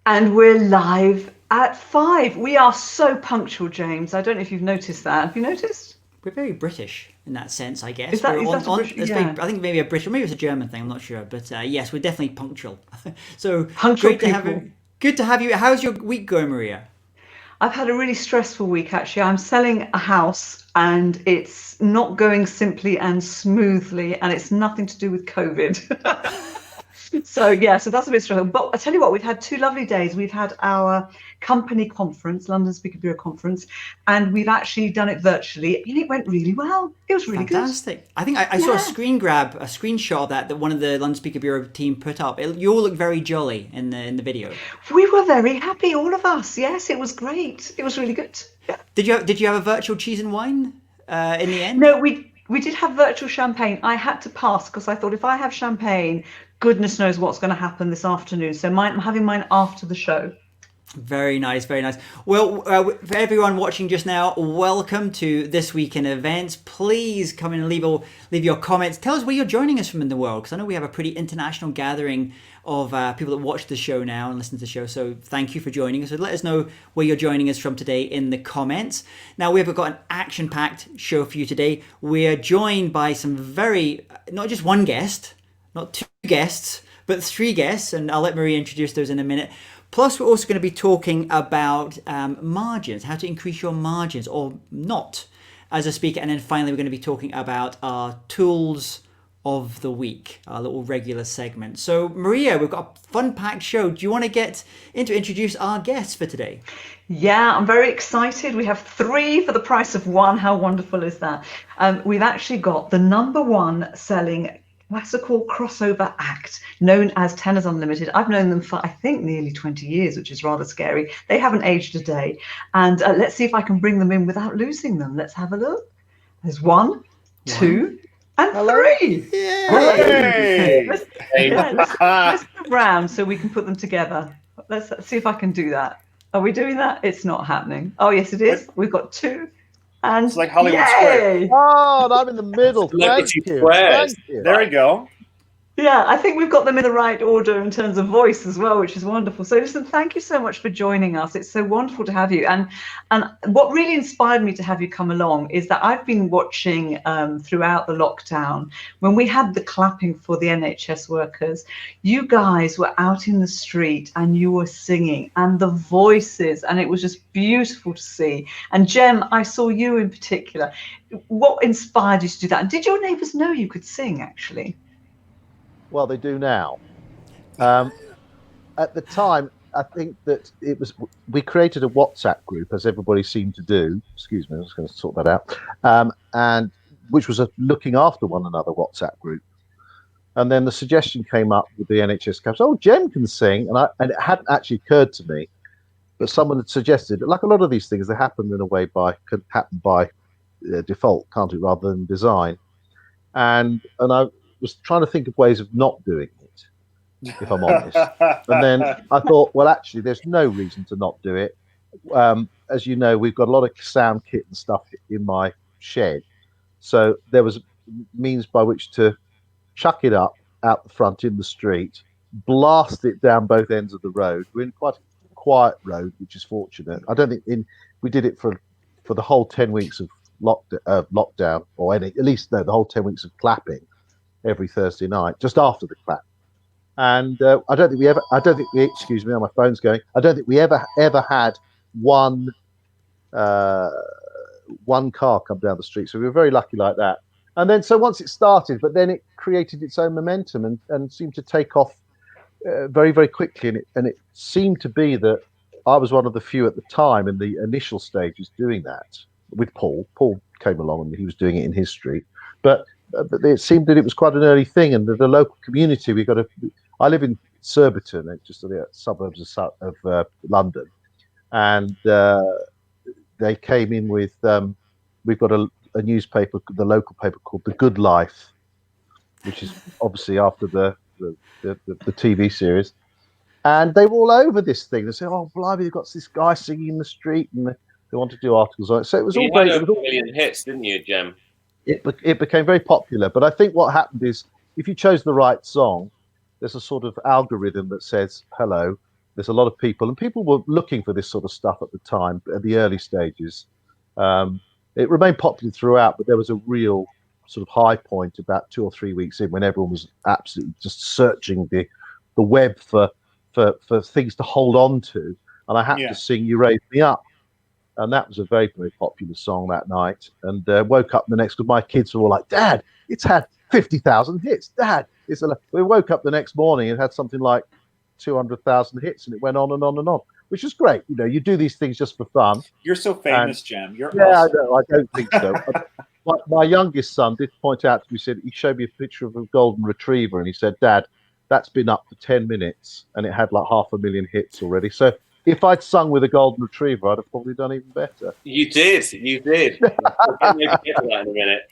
And we're live at 5. We are so punctual, James. I don't know if you've noticed that. Have you noticed? We're very British in that sense, I guess. Is that We're is that a British? it's Yeah, very, I think maybe a British, or maybe it's a German thing. I'm not sure, but yes, we're definitely punctual. So punctual great to have people. you. Good to have you. How's your week going, Maria? I've had a really stressful week actually. I'm selling a house and it's not going simply and smoothly, and it's nothing to do with COVID. So yeah, so that's a bit stressful. But I tell you what, we've had 2 lovely days. We've had our company conference, London Speaker Bureau conference, and we've actually done it virtually, and it went really well. It was really good. Fantastic. I think I saw a Yeah, screen grab, a screenshot of that one of the London Speaker Bureau team put up. You all look very jolly in the video. we were very happy, all of us. Yes, it was great. It was really good. Yeah. Did you have a virtual cheese and wine in the end? No, we did have virtual champagne. I had to pass because I thought if I have champagne, goodness knows what's going to happen this afternoon. So I'm having mine after the show. Very nice, very nice. Well, for everyone watching just now, welcome to This Week in Events. Please come in and leave your comments. Tell us where you're joining us from in the world, because I know we have a pretty international gathering of people that watch the show now and listen to the show. So thank you for joining us. So let us know where you're joining us from today in the comments. Now, we've got an action-packed show for you today. We're joined by not just one guest, not two guests, but 3 guests, and I'll let Maria introduce those in a minute. Plus, we're also going to be talking about margins, how to increase your margins or not as a speaker. And then finally, we're going to be talking about our tools of the week, our little regular segment. So, Maria, we've got a fun-packed show. Do you want to get introduce our guests for today? Yeah, I'm very excited. We have 3 for the price of 1. How wonderful is that? We've actually got the #1 selling classical crossover act known as Tenors Unlimited. I've known them for, I think, nearly 20 years, which is rather scary. They haven't aged a day. And let's see if I can bring them in without losing them. Let's have a look. There's 1, 2, and 3. Yay! Let's, yeah, let's move around so we can put them together. Let's see if I can do that. Are we doing that? It's not happening. Oh, yes, it is. We've got 2. And it's like Hollywood yay! Square. Oh, I'm in the middle. Thank you. Thank you. There we go. Yeah, I think we've got them in the right order in terms of voice as well, which is wonderful. So listen, thank you so much for joining us. It's so wonderful to have you. And what really inspired me to have you come along is that I've been watching throughout the lockdown, when we had the clapping for the NHS workers, you guys were out in the street and you were singing, and the voices, and it was just beautiful to see. And Jem, I saw you in particular. What inspired you to do that? And did your neighbours know you could sing, actually? Well, they do now. At the time, I think that we created a WhatsApp group, as everybody seemed to do. Excuse me, I was going to sort that out. And which was a looking after one another WhatsApp group. And then the suggestion came up with the NHS caps. Oh, Jem can sing, and it hadn't actually occurred to me, but someone had suggested. Like a lot of these things, they happen in a way could happen by default, can't it, rather than design. And I was trying to think of ways of not doing it, if I'm honest. And then I thought, well, actually, there's no reason to not do it. As you know, we've got a lot of sound kit and stuff in my shed. So there was means by which to chuck it up out the front in the street, blast it down both ends of the road. We're in quite a quiet road, which is fortunate. I don't think we did it for the whole 10 weeks of lockdown, or the whole 10 weeks of clapping every Thursday night, just after the clap. And I don't think we, excuse me, my phone's going. I don't think we ever had one car come down the street. So we were very lucky like that. And then, so once it started, but then it created its own momentum and seemed to take off very, very quickly. And it seemed to be that I was one of the few at the time in the initial stages doing that with Paul. Paul came along and he was doing it in his street. But it seemed that it was quite an early thing, and the local community. I live in Surbiton, just in the suburbs of London, and they came in with. We've got a newspaper, the local paper called The Good Life, which is obviously after the TV series, and they were all over this thing. They said, "Oh, blimey, they've got this guy singing in the street," and they want to do articles on it. So it was all great. You had a million hits, didn't you, Jem? It became very popular, but I think what happened is if you chose the right song, there's a sort of algorithm that says, hello, there's a lot of people, and people were looking for this sort of stuff at the time, at the early stages. It remained popular throughout, but there was a real sort of high point about 2 or 3 weeks in when everyone was absolutely just searching the web for things to hold on to, and I had to sing "You Raise Me Up," and that was a very, very popular song that night. And woke up the next, because my kids were all like, "Dad, it's had 50,000 hits. Dad, it's a." We woke up the next morning and had something like 200,000 hits, and it went on and on and on, which is great. You know, you do these things just for fun. You're so famous, Jem. You're yeah, awesome. I know. I don't think so. My youngest son did point out to me, said he showed me a picture of a golden retriever, and he said, "Dad, that's been up for 10 minutes and it had like 500,000 hits already." So if I'd sung with a golden retriever, I'd have probably done even better. You did. We'll get to that in a minute.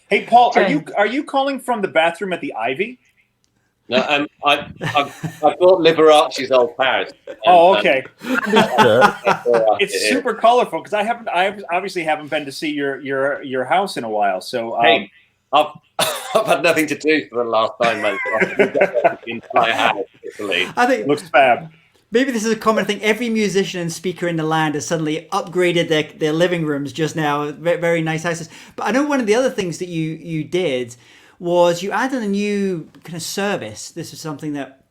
Hey, Paul, are you calling from the bathroom at the Ivy? No, I bought Liberace's old house. Oh, okay. It's super colorful because I obviously haven't been to see your house in a while. So hey, I've had nothing to do for the last 9 months. The entire house, I think it looks fab. Maybe this is a common thing. Every musician and speaker in the land has suddenly upgraded their living rooms just now. Very, very nice houses. But I know one of the other things that you did was you added a new kind of service. This is something that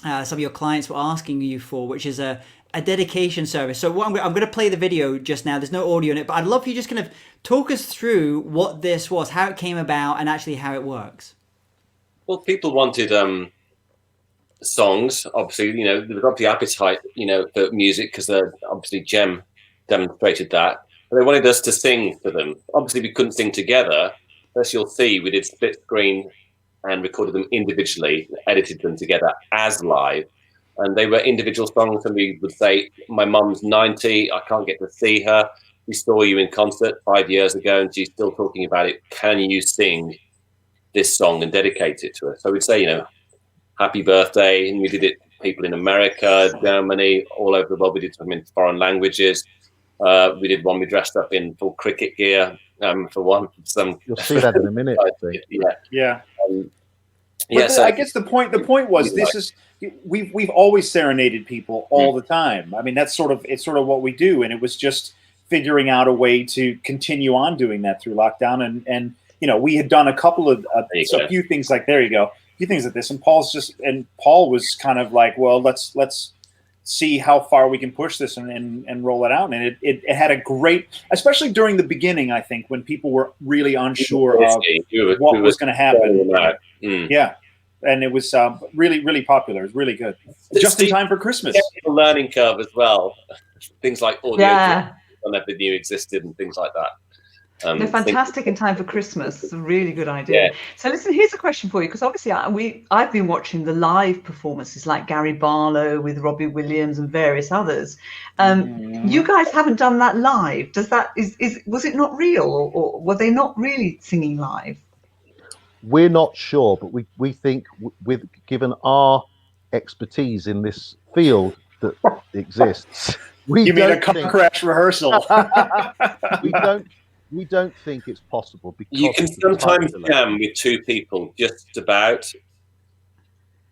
some of your clients were asking you for, which is a dedication service. So I'm going to play the video just now. There's no audio in it, but I'd love for you just kind of talk us through what this was, how it came about, and actually how it works. Well, people wanted songs. Obviously, there was obviously appetite, for music because obviously Jem demonstrated that. But they wanted us to sing for them. Obviously, we couldn't sing together. As you'll see, we did split screen and recorded them individually, edited them together as live. And they were individual songs, and we would say, "My mum's 90, I can't get to see her. We saw you in concert 5 years ago and she's still talking about it. Can you sing this song and dedicate it to her?" So we'd say, happy birthday. And we did it for people in America, Germany, all over the world. We did some in foreign languages. We did one we dressed up in full cricket gear. For one, you'll see that in a minute. Yeah. So I guess the point was we've always serenaded people all the time. I mean, it's sort of what we do, and it was just figuring out a way to continue on doing that through lockdown. And we had done a couple of a few things like a few things like this, and Paul was kind of like, well, let's see how far we can push this and roll it out. And it had a great, especially during the beginning, I think, when people were really unsure of what was going to happen. Yeah. And it was really, really popular. It was really good. Just in time for Christmas. A learning curve as well. Things like audio I never knew existed and things like that. They're fantastic in time for Christmas. It's a really good idea. Yeah. So listen, here's a question for you, because obviously I've been watching the live performances like Gary Barlow with Robbie Williams and various others. You guys haven't done that live. Was it not real, or were they not really singing live? We're not sure, but we think given our expertise in this field that exists, you mean a car crash rehearsal? We don't think it's possible, because you can sometimes jam with two people, just about.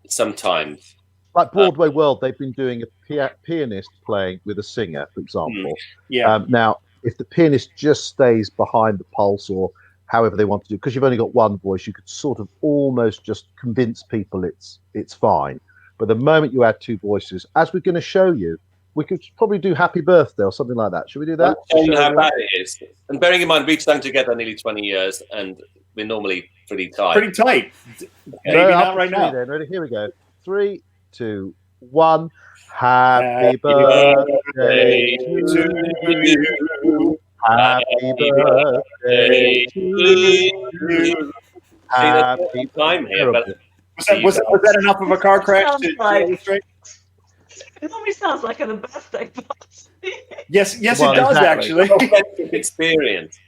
Sometimes, like Broadway World, they've been doing a pianist playing with a singer, for example. Now, if the pianist just stays behind the pulse, or however they want to do, because you've only got one voice, you could sort of almost just convince people it's fine. But the moment you add two voices, as we're going to show you, we could probably do Happy Birthday or something like that. Should we do that? I'll show you how bad it is. And bearing in mind, we've sung together nearly 20 years, and we're normally pretty tight. Pretty tight. Maybe not right now. Then. Ready? Here we go. 3, 2, 1. Happy birthday to you. Happy birthday to you. Happy time here. But was that enough of a car crash to illustrate? It normally sounds like a birthday party. Yes, it does actually. Experience.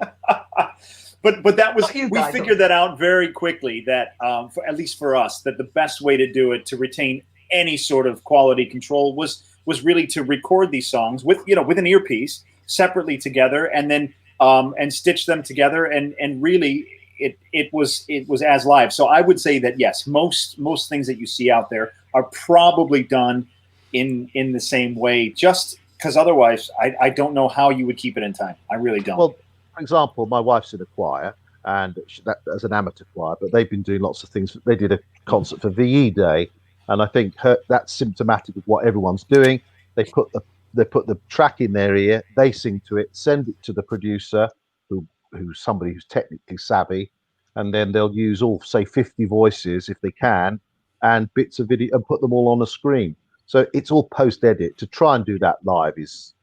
But that was, we figured that out very quickly, that at least for us, that the best way to do it, to retain any sort of quality control, was really to record these songs with an earpiece separately together, and then and stitch them together, and really it was as live. So I would say that yes, most things that you see out there are probably done in the same way, just because otherwise I don't know how you would keep it in time. I really don't. Well, for example, my wife's in a choir, and that as an amateur choir, but they've been doing lots of things. They did a concert for VE Day, and I think that's symptomatic of what everyone's doing. They put the track in their ear, they sing to it, send it to the producer, who's somebody who's technically savvy, and then they'll use all, say, 50 voices if they can, and bits of video, and put them all on a screen. So it's all post-edit. To try and do that live is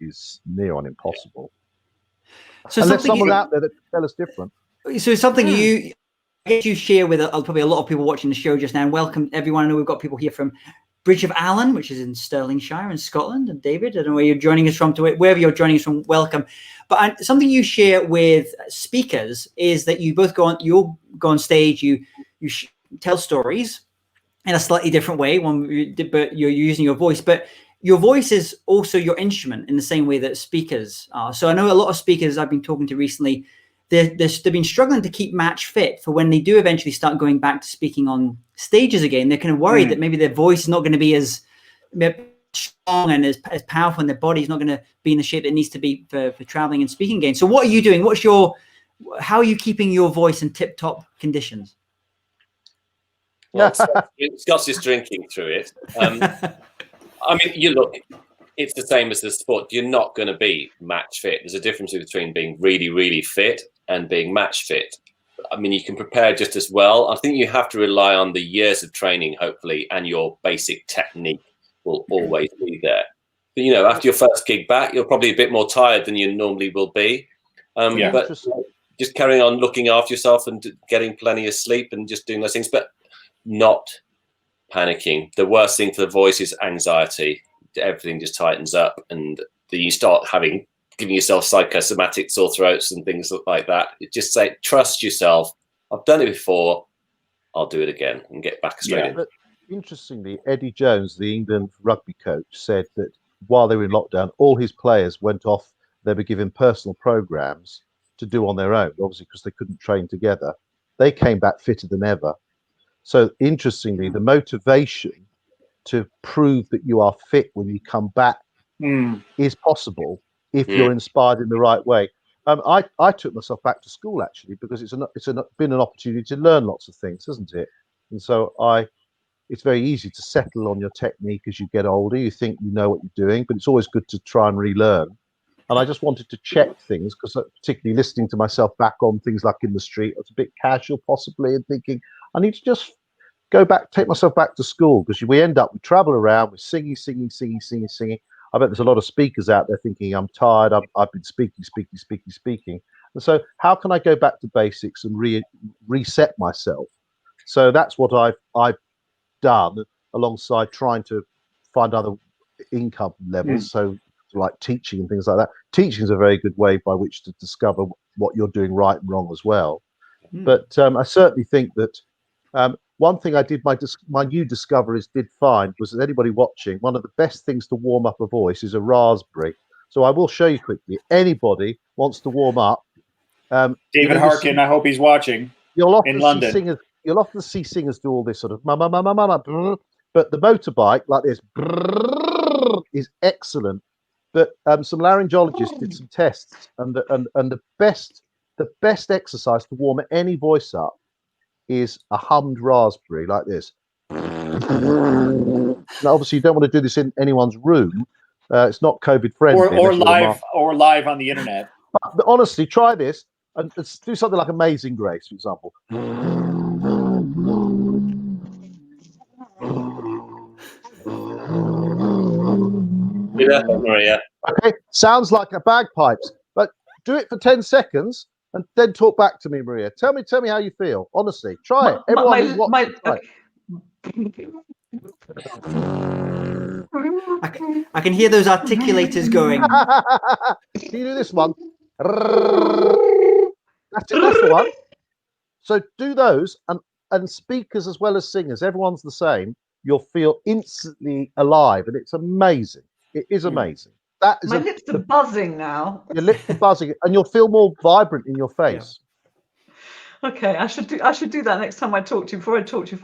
near on impossible. So unless someone out there that can tell us different. So something I guess you share with probably a lot of people watching the show just now. And welcome everyone. I know we've got people here from Bridge of Allan, which is in Stirlingshire in Scotland. And David, I don't know where you're joining us from. Wherever you're joining us from, welcome. But something you share with speakers is that you both you'll go on stage, you tell stories in a slightly different way, but you're using your voice. But your voice is also your instrument in the same way that speakers are. So I know a lot of speakers I've been talking to recently, they've been struggling to keep match fit for when they do eventually start going back to speaking on stages again. They're kind of worried that maybe their voice is not going to be as strong and as powerful, and their body's not going to be in the shape it needs to be for traveling and speaking again. So what are you doing? How are you keeping your voice in tip-top conditions? Well, Scott's just drinking through it. I mean, it's the same as the sport. You're not going to be match fit. There's a difference between being really, really fit and being match fit. I mean, you can prepare just as well. I think you have to rely on the years of training, hopefully, and your basic technique will always be there. But, after your first gig back, you're probably a bit more tired than you normally will be. But just carrying on looking after yourself and getting plenty of sleep and just doing those things, but not panicking. The worst thing for the voice is anxiety. Everything just tightens up, and then you start giving yourself psychosomatic sore throats and things like that. Just say, trust yourself. I've done it before. I'll do it again and get back straight in. But interestingly, Eddie Jones, the England rugby coach, said that while they were in lockdown, all his players went off. They were given personal programs to do on their own, obviously because they couldn't train together. They came back fitter than ever. So interestingly, the motivation to prove that you are fit when you come back is possible if you're inspired in the right way. I took myself back to school actually because it's been an opportunity to learn lots of things, isn't it? And so it's very easy to settle on your technique as you get older. You think you know what you're doing, but it's always good to try and relearn. And I just wanted to check things because particularly listening to myself back on things like in the street, I was a bit casual possibly and thinking I need to just take myself back to school because we travel around, we're singing. I bet there's a lot of speakers out there thinking I'm tired. I've been speaking. And so how can I go back to basics and reset myself? So that's what I've done alongside trying to find other income levels. So like teaching and things like that. Teaching is a very good way by which to discover what you're doing right and wrong as well. But I certainly think that one thing I did, my new discoveries did find was that anybody watching, one of the best things to warm up a voice is a raspberry. So I will show you quickly. Anybody wants to warm up. David Harkin, I hope he's watching. In London. You'll often see singers do all this sort of ma, but the motorbike like this is excellent. But some laryngologists did some tests, and the best exercise to warm any voice up is a hummed raspberry like this. Now, obviously, you don't want to do this in anyone's room. It's not COVID friendly. Or live on the internet. But honestly, try this and let's do something like Amazing Grace, for example. Maria. Okay, sounds like a bagpipes, but do it for 10 seconds. And then talk back to me, Maria. Tell me how you feel. Honestly, try it. Everyone I can hear those articulators going. Can you do this one? That's the one. So do those, and speakers as well as singers. Everyone's the same. You'll feel instantly alive, and it's amazing. It is amazing. My lips are buzzing now. Your lips are buzzing, and you'll feel more vibrant in your face. Okay, I should do that next time I talk to you, before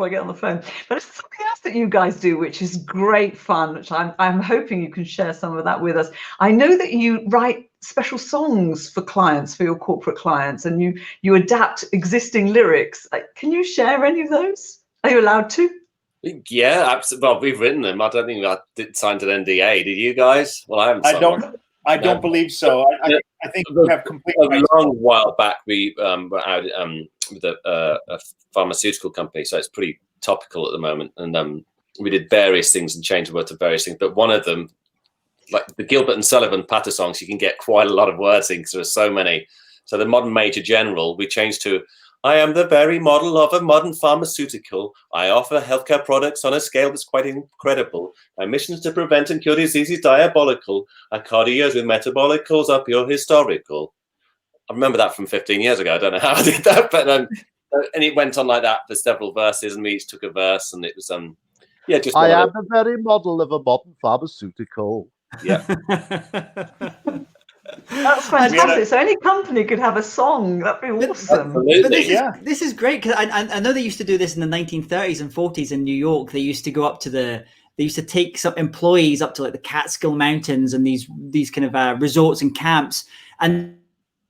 I get on the phone. But it's something else that you guys do, which is great fun, which I'm hoping you can share some of that with us. I know that you write special songs for clients, for your corporate clients, and you adapt existing lyrics. Can you share any of those? Are you allowed to? Yeah, absolutely. Well, we've written them. I don't think I signed an NDA. Did you guys? Well, I haven't. I don't believe so. I think we have complete rights. A long while back, we were out with a pharmaceutical company, so it's pretty topical at the moment. And we did various things and changed the word to various things. But one of them, like the Gilbert and Sullivan patter songs, you can get quite a lot of words in because there are so many. So the modern Major General, we changed to, I am the very model of a modern pharmaceutical. I offer healthcare products on a scale that's quite incredible. My mission is to prevent and cure diseases diabolical. I cardios with metabolicals up your historical. I remember that from 15 years ago. I don't know how I did that, but and it went on like that for several verses, and we each took a verse, and it was just. I am the very model of a modern pharmaceutical. Yeah. That's fantastic. So any company could have a song. That'd be awesome. But this is great, because I know they used to do this in the 1930s and 40s in New York. They used to go up to they used to take some employees up to like the Catskill Mountains and these kind of resorts and camps, and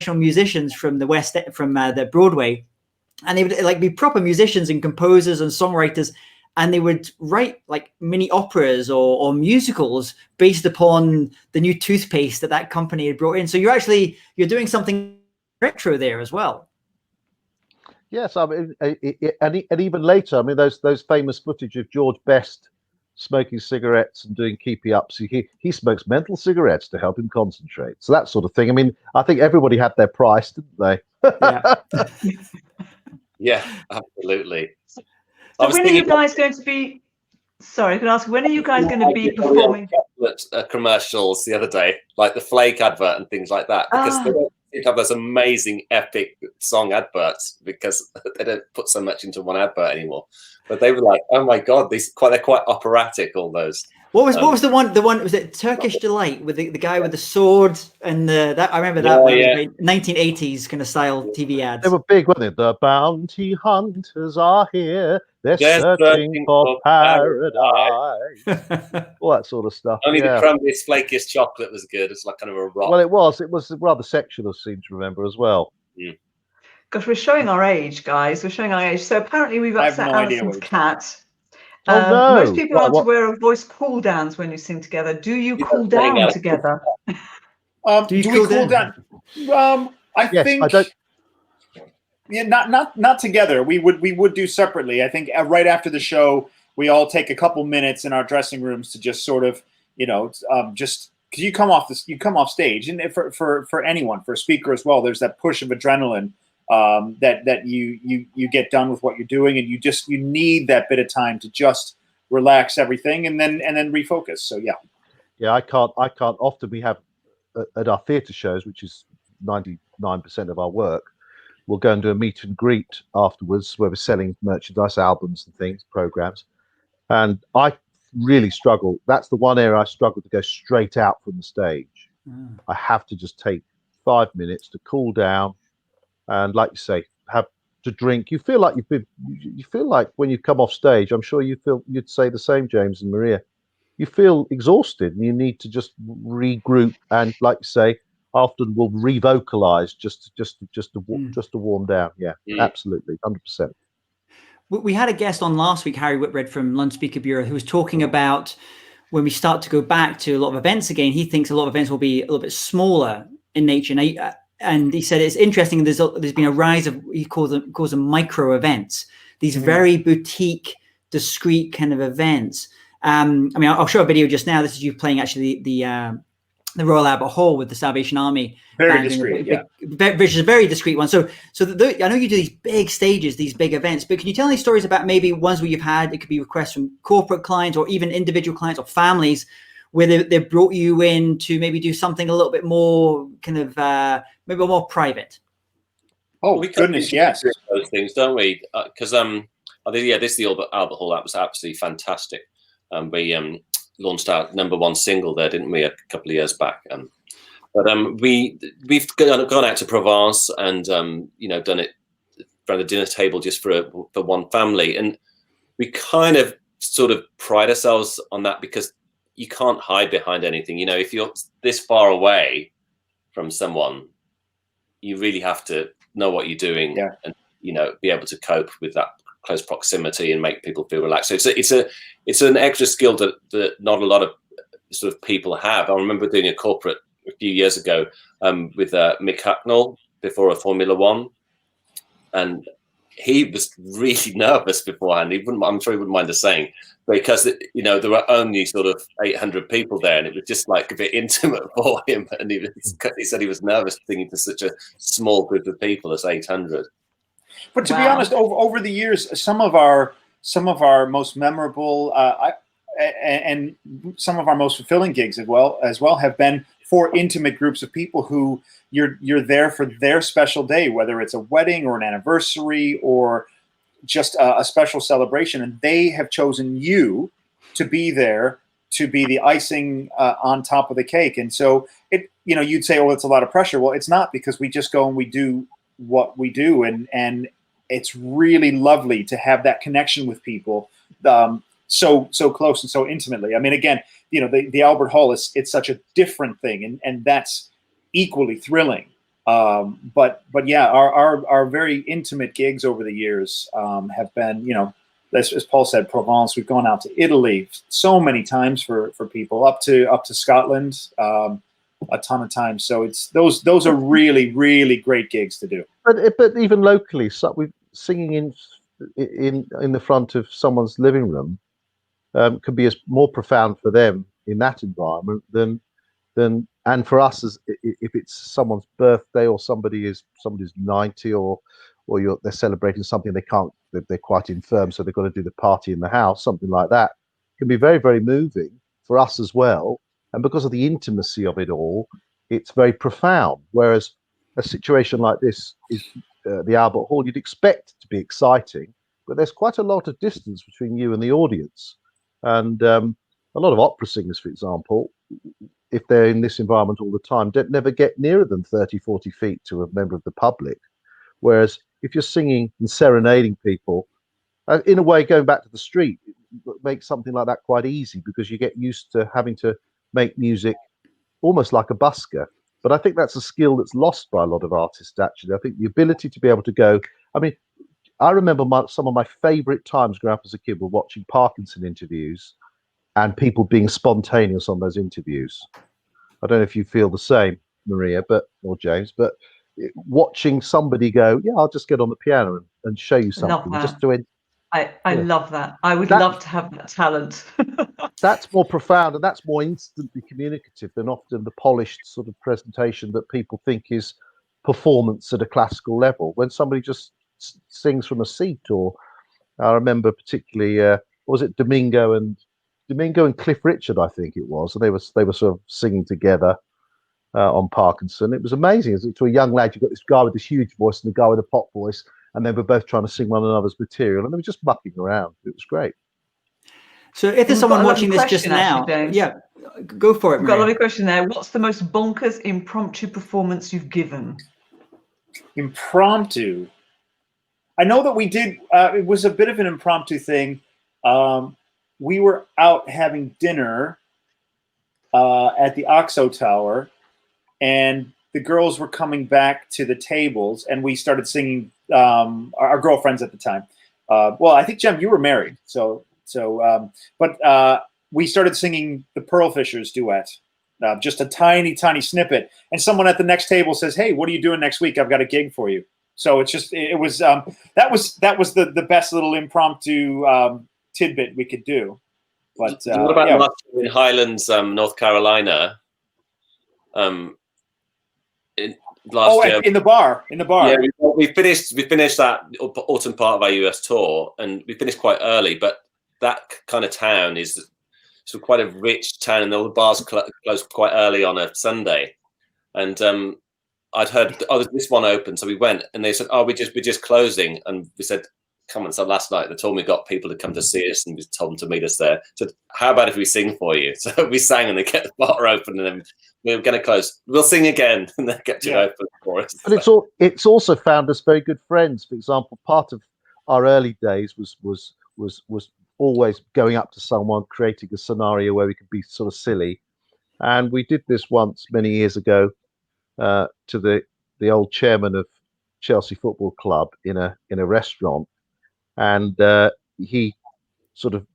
musicians from the West, from the Broadway, and they would like be proper musicians and composers and songwriters. And they would write like mini operas or musicals based upon the new toothpaste that company had brought in. So you're doing something retro there as well. Yes, I mean, and even later, I mean, those famous footage of George Best smoking cigarettes and doing keepy ups. He smokes menthol cigarettes to help him concentrate. So that sort of thing. I mean, I think everybody had their price, didn't they? Yeah. Yeah, absolutely. So when are you guys going to be? Sorry, I can ask. When are you guys going to be performing? Commercials the other day, like the Flake advert and things like that, because they don't have those amazing epic song adverts because they don't put so much into one advert anymore. But they were like, oh my god, they're quite operatic. All those. What was the one? Was it Turkish Delight with the guy with the sword and that? I remember that one. Yeah. 1980s kind of style TV ads. They were big, weren't they? The bounty hunters are here. They're searching for paradise. All that sort of stuff. Only the crumbliest, flakiest chocolate was good. It's like kind of a rock. Well, it was rather sexual, I seem to remember as well. Mm. Gosh, we're showing our age, guys. We're showing our age. So apparently we've upset Alison's cat. No. Most people aren't aware of voice cool downs when you sing together. Do you cool down together? Do we cool down? I think. I don't. Yeah, not together. We would do separately. I think right after the show, we all take a couple minutes in our dressing rooms to just sort of, just because you come off stage, and for anyone, for a speaker as well, there's that push of adrenaline that you get done with what you're doing, and you need that bit of time to just relax everything and then refocus. So yeah. I can't often. We have at our theatre shows, which is 99% of our work, we'll go and do a meet and greet afterwards where we're selling merchandise, albums and things, programs, and I really struggle. That's the one area I struggle to go straight out from the stage. I have to just take 5 minutes to cool down. And like you say, have to drink. You feel like you feel like when you come off stage, I'm sure you'd say the same, James and Maria. You feel exhausted and you need to just regroup. And like you say, often we'll revocalize just to warm down. Yeah, absolutely, 100%. We had a guest on last week, Harry Whitbread from London Speaker Bureau, who was talking about when we start to go back to a lot of events again. He thinks a lot of events will be a little bit smaller in nature. And he said it's interesting. There's been a rise of, he calls them micro events. These very boutique, discreet kind of events. I mean, I'll show a video just now. This is you playing actually the Royal Albert Hall with the Salvation Army. Very discreet, which is a very discreet one. So I know you do these big stages, these big events, but can you tell any stories about maybe ones where you've had, it could be requests from corporate clients or even individual clients or families, where they brought you in to maybe do something a little bit more kind of maybe more private? Oh, goodness, yes. Those things, don't we? Because this is the Albert Hall. That was absolutely fantastic. We launched our #1 single there, didn't we, a couple of years back? But we've gone out to Provence and done it around the dinner table just for one family. And we kind of sort of pride ourselves on that, because you can't hide behind anything. You know, if you're this far away from someone, you really have to know what you're doing, and, you know, be able to cope with that close proximity and make people feel relaxed. So it's an extra skill that not a lot of sort of people have. I remember doing a corporate a few years ago with Mick Hucknall before a Formula One, and he was really nervous beforehand. I'm sure he wouldn't mind us saying, because, you know, there were only sort of 800 people there, and it was just like a bit intimate for him. And he said he was nervous singing to such a small group of people as 800. But to be honest, over the years, some of our most memorable and some of our most fulfilling gigs as well have been for intimate groups of people who you're there for their special day, whether it's a wedding or an anniversary or just a special celebration, and they have chosen you to be there to be the icing on top of the cake. And so you'd say, oh, it's a lot of pressure. Well, it's not, because we just go and we do what we do, and it's really lovely to have that connection with people so close and so intimately. I mean, again, you know, the Albert Hall it's such a different thing, and that's equally thrilling. But yeah, our very intimate gigs over the years have been, you know, as Paul said, Provence. We've gone out to Italy so many times for people, up to Scotland a ton of times. So it's those are really, really great gigs to do. But even locally, so we're singing in the front of someone's living room could be as more profound for them in that environment than and for us, as if it's someone's birthday or somebody's 90 or they're celebrating something they're quite infirm, so they've got to do the party in the house, something like that can be very, very moving for us as well. And because of the intimacy of it all, it's very profound. Whereas a situation like this is the Albert Hall, you'd expect it to be exciting, but there's quite a lot of distance between you and the audience. And a lot of opera singers, for example, if they're in this environment all the time, don't never get nearer than 30, 40 feet to a member of the public. Whereas if you're singing and serenading people, in a way, going back to the street, it makes something like that quite easy, because you get used to having to make music almost like a busker. But I think that's a skill that's lost by a lot of artists, actually. I think the ability to be able to go, I mean, I remember some of my favorite times growing up as a kid were watching Parkinson interviews and people being spontaneous on those interviews. I don't know if you feel the same, Maria, or James, but watching somebody go, yeah, I'll just get on the piano and show you something. Just to I love that. I would love to have that talent. That's more profound, and that's more instantly communicative than often the polished sort of presentation that people think is performance at a classical level. When somebody just sings from a seat, or I remember particularly, was it Domingo and Cliff Richard, I think it was, and they were sort of singing together on Parkinson. It was amazing. To a young lad, you've got this guy with this huge voice and the guy with a pop voice, and they were both trying to sing one another's material, and they were just mucking around. It was great. So if there's someone watching this just now, yeah, go for it. We've got a lovely question there. What's the most bonkers impromptu performance you've given? Impromptu. I know that we did. It was a bit of an impromptu thing. We were out having dinner at the Oxo Tower, and the girls were coming back to the tables, and we started singing. Our girlfriends at the time. Well, I think, Jem, you were married, but we started singing the Pearl Fishers duet, just a tiny, tiny snippet. And someone at the next table says, "Hey, what are you doing next week? I've got a gig for you." So that was the best little impromptu tidbit we could do. But what about in Highlands, North Carolina? Last year, in the bar. Yeah, we finished that autumn part of our US tour, and we finished quite early. But that kind of town is quite a rich town, and all the bars closed quite early on a Sunday. And I'd heard, there's this one open, so we went, and they said, "Oh, we're just closing," and we said, comments on last night. They told me got people to come to see us and we told them to meet us there. So how about if we sing for you? So we sang and they kept the bar open and then we were going to close. We'll sing again and they kept it open for us. But it's also found us very good friends. For example, part of our early days was always going up to someone, creating a scenario where we could be sort of silly. And we did this once many years ago to the old chairman of Chelsea Football Club in a restaurant, and he sort of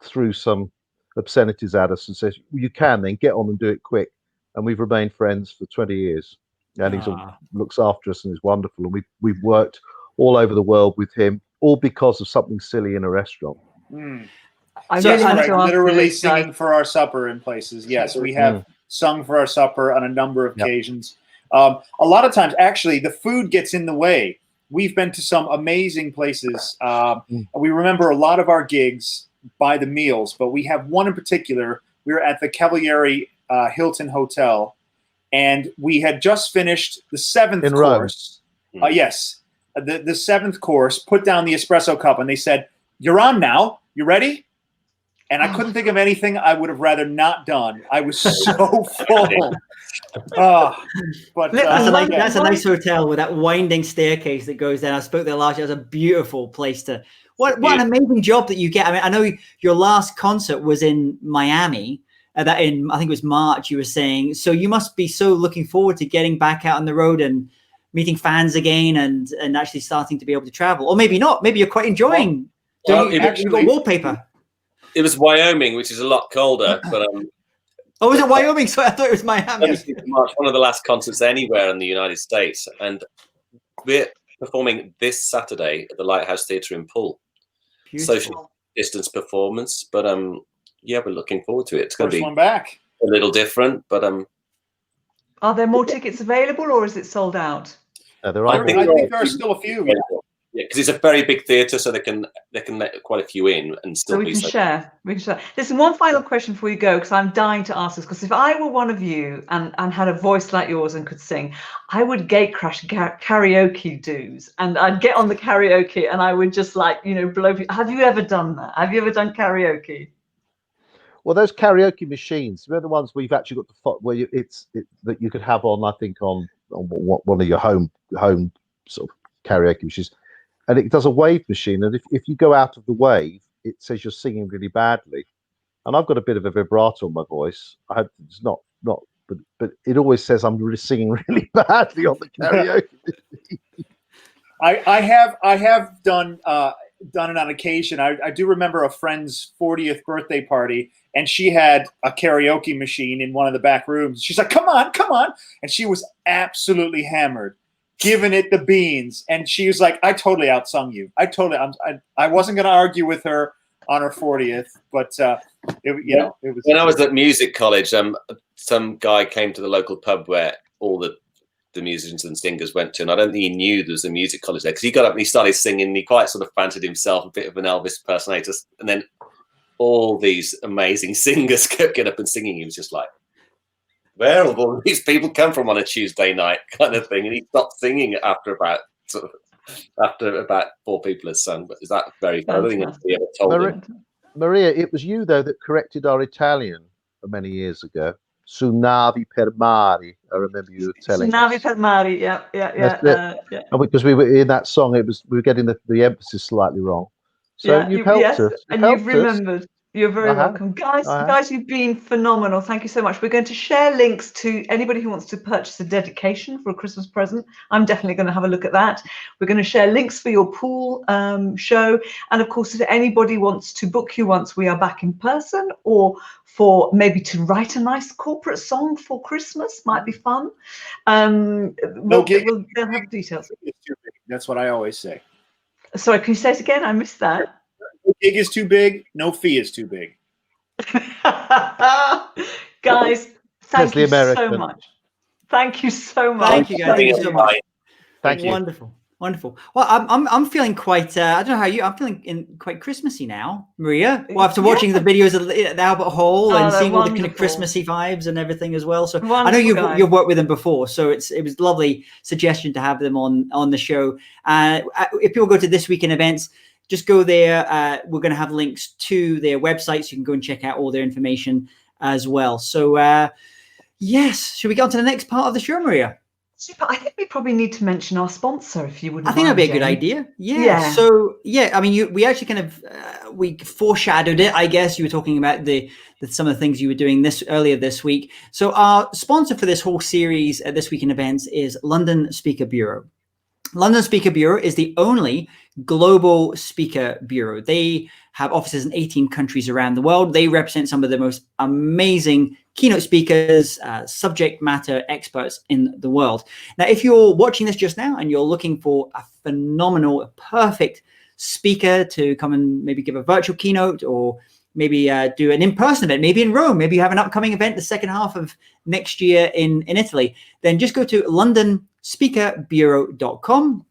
threw some obscenities at us and said, "You can then get on and do it quick." And we've remained friends for 20 years, and he looks after us and is wonderful. And we've worked all over the world with him, all because of something silly in a restaurant. I really have to ask literally singing for our supper in places. Yes, we have sung for our supper on a number of occasions. A lot of times, actually, the food gets in the way. We've been to some amazing places. We remember a lot of our gigs by the meals, but we have one in particular. We were at the Cavalieri Hilton Hotel, and we had just finished the 7th course. Yes, the 7th course, put down the espresso cup, and they said, "You're on now. You ready?" And I couldn't think of anything I would have rather not done. I was so full. But that's a nice hotel with that winding staircase that goes down. I spoke there last year. It's a beautiful place to. What an amazing job that you get. I mean, I know your last concert was in Miami. That in, I think it was March. You were saying, so you must be so looking forward to getting back out on the road and meeting fans again, and actually starting to be able to travel. Or maybe not. Maybe you're quite enjoying doing wallpaper. It was Wyoming, which is a lot colder, but oh, was it Wyoming? So I thought it was Miami. March, one of the last concerts anywhere in the United States, and we're performing this Saturday at the Lighthouse Theatre in Poole. Social distance performance, but yeah, we're looking forward to it. It's going to be one back. A little different, but Are there more tickets available, or is it sold out? I think there are still a few. Yeah, because it's a very big theatre, so they can let quite a few in and still. So we can share. Listen, one final question before you go, because I'm dying to ask this. Because if I were one of you and had a voice like yours and could sing, I would gate crash karaoke dues, and I'd get on the karaoke and I would just blow people. Have you ever done that? Have you ever done karaoke? Well, those karaoke machines, they're the ones we've actually got where that you could have on. I think on one of your home sort of karaoke machines. And it does a wave machine, and if you go out of the wave, it says you're singing really badly. And I've got a bit of a vibrato on my voice. I hope it's not, but it always says I'm really singing really badly on the karaoke machine. I have done it on occasion. I do remember a friend's 40th birthday party, and she had a karaoke machine in one of the back rooms. She's like, "Come on," and she was absolutely hammered, giving it the beans, and she was like, "I totally outsung you. I wasn't going to argue with her on her 40th, but it was." When I was at music college, some guy came to the local pub where all the musicians and singers went to, and I don't think he knew there was a music college there, because he got up and he started singing. He quite sort of fancied himself a bit of an Elvis impersonator, and then all these amazing singers kept getting up and singing. He was just like, "Where have all these people come from on a Tuesday night?" kind of thing. And he stopped singing after about 4 people had sung. But is that very funny? I don't think he ever told him. Maria, it was you though that corrected our Italian many years ago. Su navi per mari. I remember you telling. Su navi per mari. Yeah. And because we were in that song, we were getting the emphasis slightly wrong. So you've helped us. You've remembered. You're very welcome. Guys, you've been phenomenal. Thank you so much. We're going to share links to anybody who wants to purchase a dedication for a Christmas present. I'm definitely going to have a look at that. We're going to share links for your Poole show. And of course, if anybody wants to book you once we are back in person, or for maybe to write a nice corporate song for Christmas, might be fun. They'll have details. That's what I always say. Sorry, can you say it again? I missed that. No gig is too big. No fee is too big. Guys, thank you so much. Thank you so much. Thank you guys. Thank you so much. Thank you. Wonderful. Well, I'm feeling quite. I don't know how you. I'm feeling quite Christmassy now, Maria. Well, after watching the videos at the Albert Hall and seeing all the kind of Christmassy vibes and everything as well. So I know you've worked with them before, so it was lovely suggestion to have them on the show. If people go to This Week in Events, just go there. We're going to have links to their website, so you can go and check out all their information as well. So yes, should we go on to the next part of the show, Maria? Super. I think we probably need to mention our sponsor, if you wouldn't I think mind, that'd be a Jane. good idea. Yeah. So yeah, I mean, we actually kind of we foreshadowed it. I guess you were talking about some of the things you were doing earlier this week. So our sponsor for this whole series at This Week in Events is London Speaker Bureau. London Speaker Bureau is the only global speaker bureau. They have offices in 18 countries around the world. They represent some of the most amazing keynote speakers, subject matter experts in the world. Now, if you're watching this just now and you're looking for a phenomenal, perfect speaker to come and maybe give a virtual keynote, or maybe do an in-person event, maybe in Rome, maybe you have an upcoming event the second half of next year in Italy, then just go to londonspeakerbureau.com,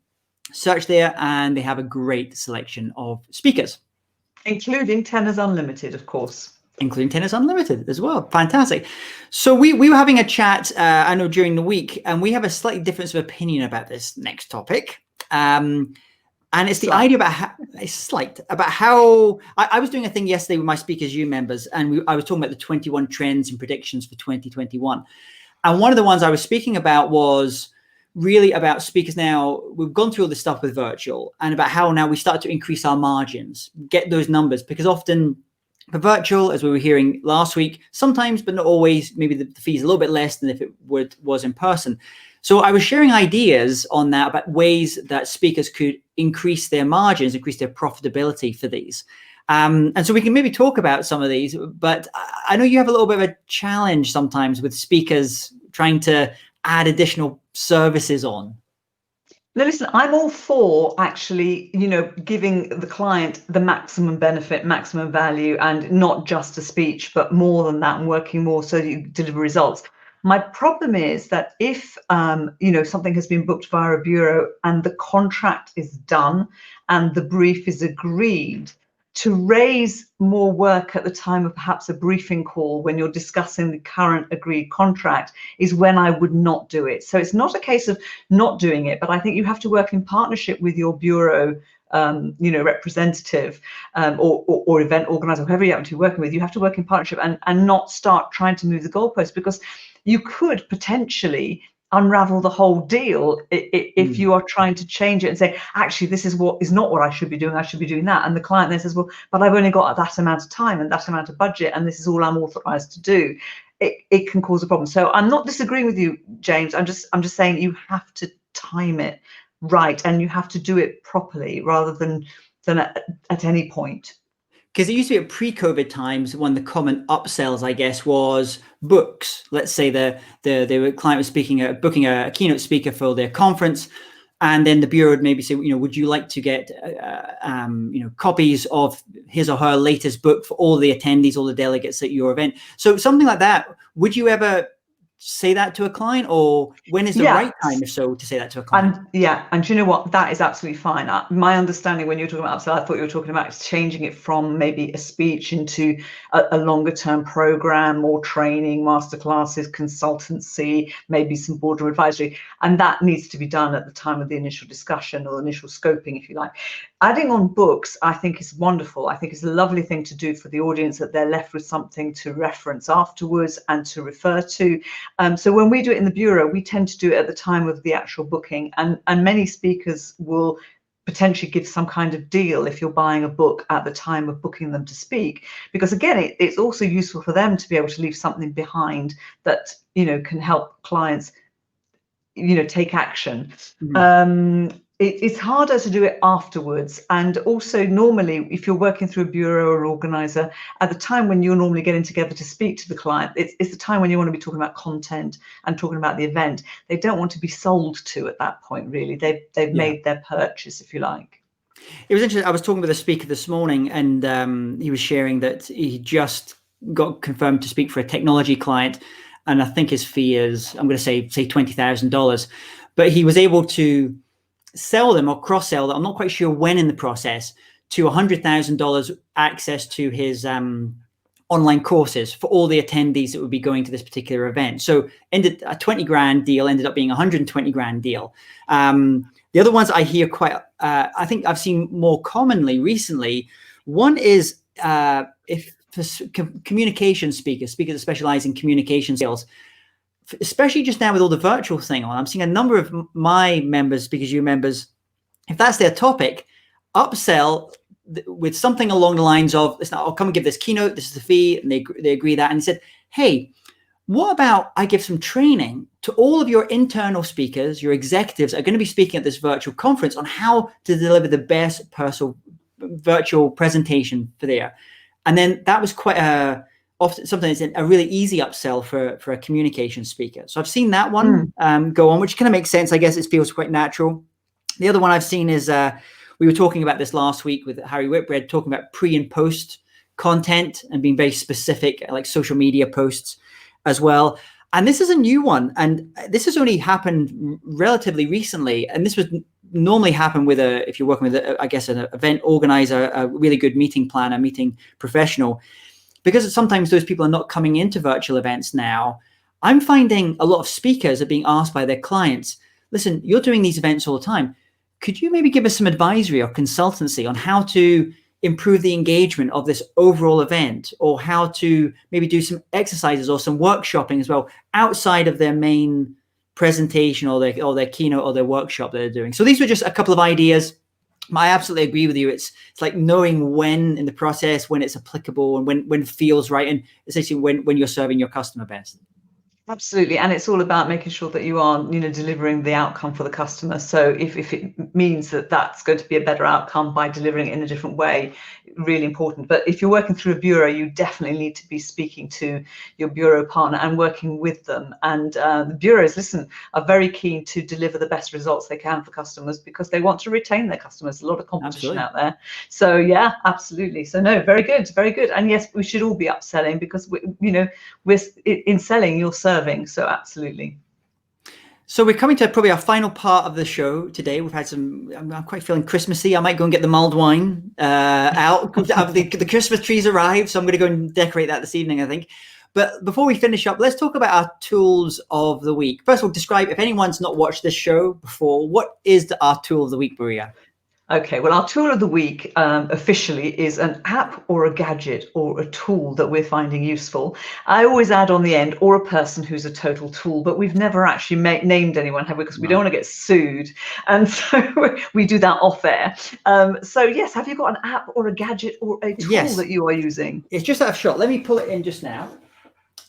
search there, and they have a great selection of speakers. Including Tenors Unlimited, of course. Including Tenors Unlimited as well. Fantastic. So we were having a chat, I know, during the week, and we have a slightly difference of opinion about this next topic. And it's the idea about how I was doing a thing yesterday with my Speakers U members, and I was talking about the 21 trends and predictions for 2021. And one of the ones I was speaking about was really about speakers. Now, we've gone through all this stuff with virtual, and about how now we start to increase our margins, get those numbers, because often for virtual, as we were hearing last week, sometimes, but not always, maybe the fee's a little bit less than if it was in person. So I was sharing ideas on that about ways that speakers could increase their margins, increase their profitability for these. And so we can maybe talk about some of these, but I know you have a little bit of a challenge sometimes with speakers trying to add additional services on. Now, listen, I'm all for actually, giving the client the maximum benefit, maximum value, and not just a speech, but more than that, and working more so that you deliver results. My problem is that if, something has been booked via a bureau and the contract is done and the brief is agreed, to raise more work at the time of perhaps a briefing call when you're discussing the current agreed contract is when I would not do it. So it's not a case of not doing it, but I think you have to work in partnership with your bureau representative or event organizer, whoever you happen to be working with. You have to work in partnership and not start trying to move the goalposts, because you could potentially unravel the whole deal if you are trying to change it and say, actually, this is not what I should be doing. I should be doing that. And the client then says, well, but I've only got that amount of time and that amount of budget, and this is all I'm authorized to do. It can cause a problem. So I'm not disagreeing with you, James. I'm just saying you have to time it right, and you have to do it properly rather than at any point. Because it used to be at pre-COVID times, one of the common upsells, I guess, was books. Let's say the client was booking a keynote speaker for their conference, and then the bureau would maybe say, would you like to get copies of his or her latest book for all the attendees, all the delegates at your event? So something like that. Would you ever say that to a client, or when is the right time, if so, to say that to a client? And you know what, that is absolutely fine. My understanding when you're talking about upsell, I thought you were talking about changing it from maybe a speech into a longer term program, or training, masterclasses, consultancy, maybe some boardroom advisory, and that needs to be done at the time of the initial discussion or initial scoping, if you like. Adding on books, I think, is wonderful. I think it's a lovely thing to do for the audience, that they're left with something to reference afterwards and to refer to. So when we do it in the bureau, we tend to do it at the time of the actual booking, and many speakers will potentially give some kind of deal if you're buying a book at the time of booking them to speak, because again, it's also useful for them to be able to leave something behind that can help clients take action. It's harder to do it afterwards. And also, normally, if you're working through a bureau or organizer, at the time when you're normally getting together to speak to the client, it's the time when you want to be talking about content and talking about the event. They don't want to be sold to at that point, really. They've made their purchase, if you like. It was interesting. I was talking with a speaker this morning, and he was sharing that he just got confirmed to speak for a technology client, and I think his fee is, I'm going to say $20,000, but he was able to sell them or cross-sell them, I'm not quite sure when in the process, to $100,000 access to his online courses for all the attendees that would be going to this particular event. So ended a 20 grand deal, ended up being a 120 grand deal. The The other ones I hear quite, I think I've seen more commonly recently. One is if for communication speakers that specialize in communication skills, especially just now with all the virtual thing on, I'm seeing a number of my members, Speakers U members, if that's their topic, upsell with something along the lines of, listen, I'll come and give this keynote, this is the fee, and they agree that. And they said, hey, what about I give some training to all of your internal speakers, your executives are going to be speaking at this virtual conference on how to deliver the best personal virtual presentation for there. And then that was quite often something that's a really easy upsell for a communication speaker. So I've seen that one go on, which kind of makes sense. I guess it feels quite natural. The other one I've seen is we were talking about this last week with Harry Whitbread, talking about pre and post content and being very specific, like social media posts as well. And this is a new one. And this has only happened relatively recently. And this would normally happen with if you're working with, I guess, an event organizer, a really good meeting planner, meeting professional, because sometimes those people are not coming into virtual events now. I'm finding a lot of speakers are being asked by their clients, listen, you're doing these events all the time. Could you maybe give us some advisory or consultancy on how to improve the engagement of this overall event, or how to maybe do some exercises or some workshopping as well outside of their main presentation or their keynote or their workshop that they're doing? So these were just a couple of ideas. I absolutely agree with you. It's like knowing when in the process, when it's applicable and when it feels right, and essentially when you're serving your customer best. Absolutely. And it's all about making sure that you are, delivering the outcome for the customer. So if it means that that's going to be a better outcome by delivering it in a different way, really important. But if you're working through a bureau, you definitely need to be speaking to your bureau partner and working with them. And the bureaus, are very keen to deliver the best results they can for customers because they want to retain their customers. A lot of competition out there. So yeah, absolutely. So no, very good, very good. And yes, we should all be upselling because we're in selling, you're serving. So absolutely. So we're coming to probably our final part of the show today. We've had I'm quite feeling Christmassy. I might go and get the mulled wine out. The Christmas trees arrived, so I'm going to go and decorate that this evening, I think. But before we finish up, let's talk about our tools of the week. First of all, describe, if anyone's not watched this show before, what is our tool of the week, Maria? Okay, well, our tool of the week officially is an app or a gadget or a tool that we're finding useful. I always add on the end, or a person who's a total tool, but we've never actually named anyone, have we? Because we don't want to get sued. And so we do that off air. So yes, have you got an app or a gadget or a tool that you are using? It's just out of shot. Let me pull it in just now.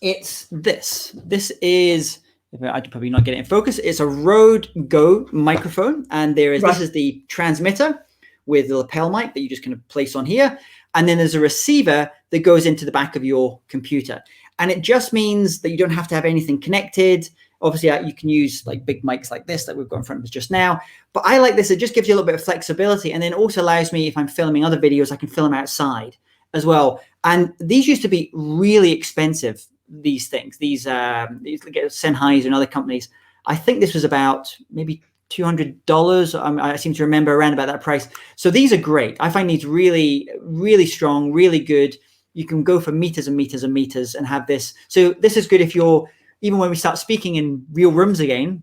It's this. This is... I'd probably not get it in focus. It's a Rode Go microphone, and this is the transmitter with the lapel mic that you just kind of place on here, and then there's a receiver that goes into the back of your computer, and it just means that you don't have to have anything connected. Obviously, you can use like big mics like this that we've got in front of us just now, but I like this. It just gives you a little bit of flexibility, and then also allows me, if I'm filming other videos, I can film outside as well. And these used to be really expensive. These Sennheiser and other companies, I think this was about maybe $200. I seem to remember around about that price. So these are great. I find these really, really strong, really good. You can go for meters and meters and meters and have this. So this is good if even when we start speaking in real rooms again,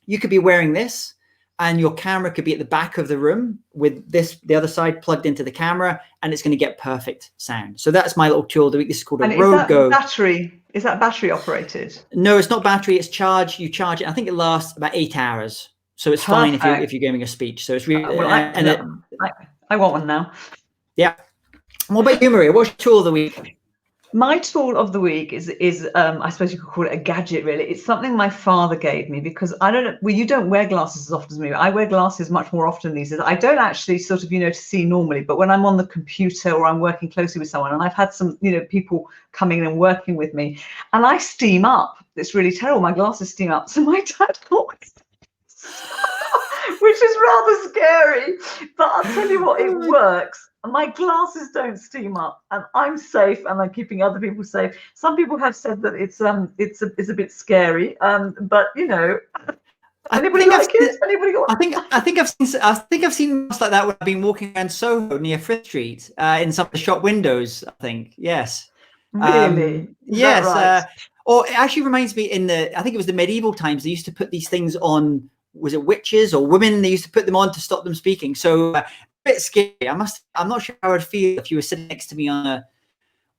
you could be wearing this and your camera could be at the back of the room with the other side plugged into the camera, and it's going to get perfect sound. So that's my little tool of the week. This is called a Rode Go. Is that battery operated? No, it's not battery. It's charged. You charge it. I think it lasts about 8 hours. So it's fine if you're giving a speech. So it's really. I want one now. Yeah. What about you, Maria? What's your tool of the week? My tool of the week is I suppose you could call it a gadget, really. It's something my father gave me because I don't know. Well, you don't wear glasses as often as me. I wear glasses much more often these days. I don't actually sort of, to see normally, but when I'm on the computer or I'm working closely with someone, and I've had some, people coming in and working with me, and I steam up. It's really terrible. My glasses steam up. So my dad got which is rather scary. But I'll tell you what, it works. My glasses don't steam up, and I'm safe, and I'm keeping other people safe. Some people have said that it's a bit scary, but anybody like it? Anybody got? I think I've seen stuff like that when I've been walking around Soho near Frith Street in some of the shop windows. I think yes. Really? Yes. Right? Or it actually reminds me I think it was the medieval times. They used to put these things on was it witches or women? They used to put them on to stop them speaking. So a bit scary. I'm not sure how I'd feel if you were sitting next to me on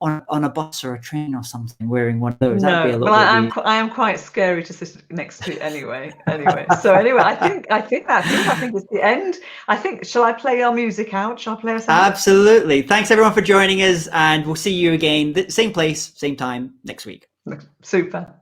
a bus or a train or something wearing one of those. No, That'd be a little well, I am quite scary to sit next to anyway. So anyway, I think it's the end. I think, shall I play our music out? Shall I play us out? Absolutely. Thanks everyone for joining us, and we'll see you again, same place, same time next week. Super.